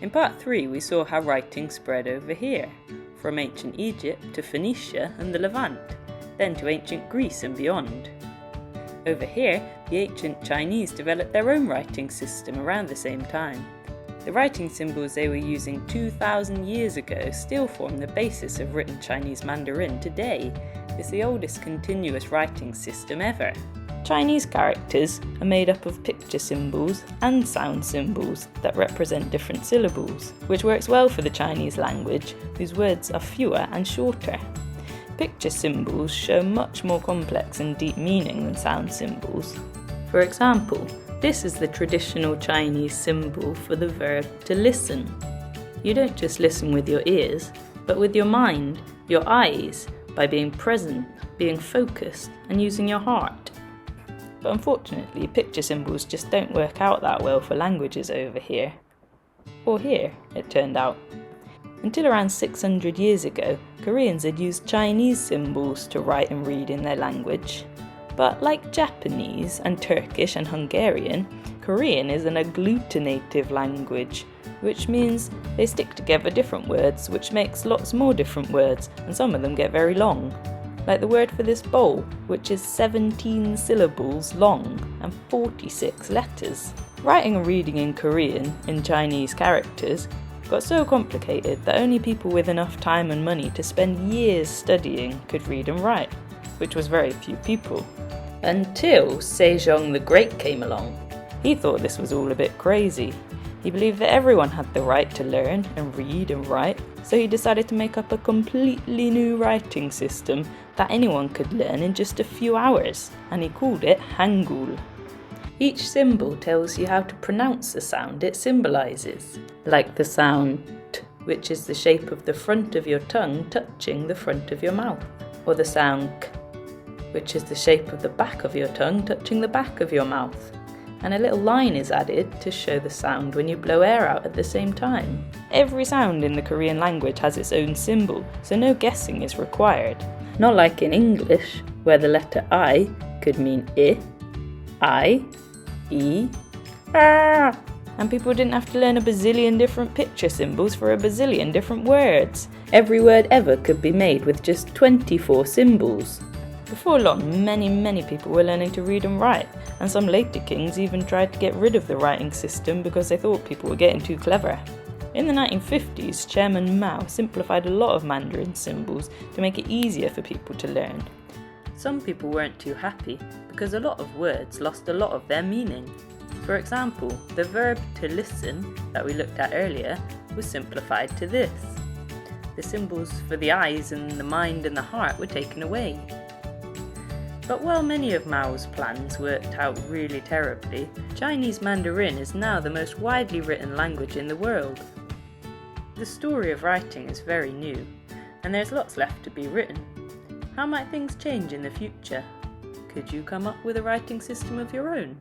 In part 3 we saw how writing spread over here, from ancient Egypt to Phoenicia and the Levant, then to ancient Greece and beyond. Over here, the ancient Chinese developed their own writing system around the same time. The writing symbols they were using 2,000 years ago still form the basis of written Chinese Mandarin today. It's the oldest continuous writing system ever. Chinese characters are made up of picture symbols and sound symbols that represent different syllables, which works well for the Chinese language, whose words are fewer and shorter. Picture symbols show much more complex and deep meaning than sound symbols. For example, this is the traditional Chinese symbol for the verb to listen. You don't just listen with your ears, but with your mind, your eyes, by being present, being focused, and using your heart. But unfortunately, picture symbols just don't work out that well for languages over here. Or here, it turned out. Until around 600 years ago, Koreans had used Chinese symbols to write and read in their language. But like Japanese and Turkish and Hungarian, Korean is an agglutinative language, which means they stick together different words, which makes lots more different words, and some of them get very long. Like the word for this bowl, which is 17 syllables long and 46 letters. Writing and reading in Korean, in Chinese characters, got so complicated that only people with enough time and money to spend years studying could read and write, which was very few people. Until Sejong The Great came along. He thought this was all a bit crazy. He believed that everyone had the right to learn and read and write, so he decided to make up a completely new writing system that anyone could learn in just a few hours, and he called it Hangul. Each symbol tells you how to pronounce the sound it symbolises, like the sound T, which is the shape of the front of your tongue touching the front of your mouth, or the sound K, which is the shape of the back of your tongue touching the back of your mouth. And a little line is added to show the sound when you blow air out at the same time. Every sound in the Korean language has its own symbol, so no guessing is required. Not like in English, where the letter I could mean I, E, ah, and people didn't have to learn a bazillion different picture symbols for a bazillion different words. Every word ever could be made with just 24 symbols. Before long, many people were learning to read and write, and some later kings even tried to get rid of the writing system because they thought people were getting too clever. In the 1950s, Chairman Mao simplified a lot of Mandarin symbols to make it easier for people to learn. Some people weren't too happy because a lot of words lost a lot of their meaning. For example, the verb to listen that we looked at earlier was simplified to this. The symbols for the eyes and the mind and the heart were taken away. But while many of Mao's plans worked out really terribly, Chinese Mandarin is now the most widely written language in the world. The story of writing is very new, and there's lots left to be written. How might things change in the future? Could you come up with a writing system of your own?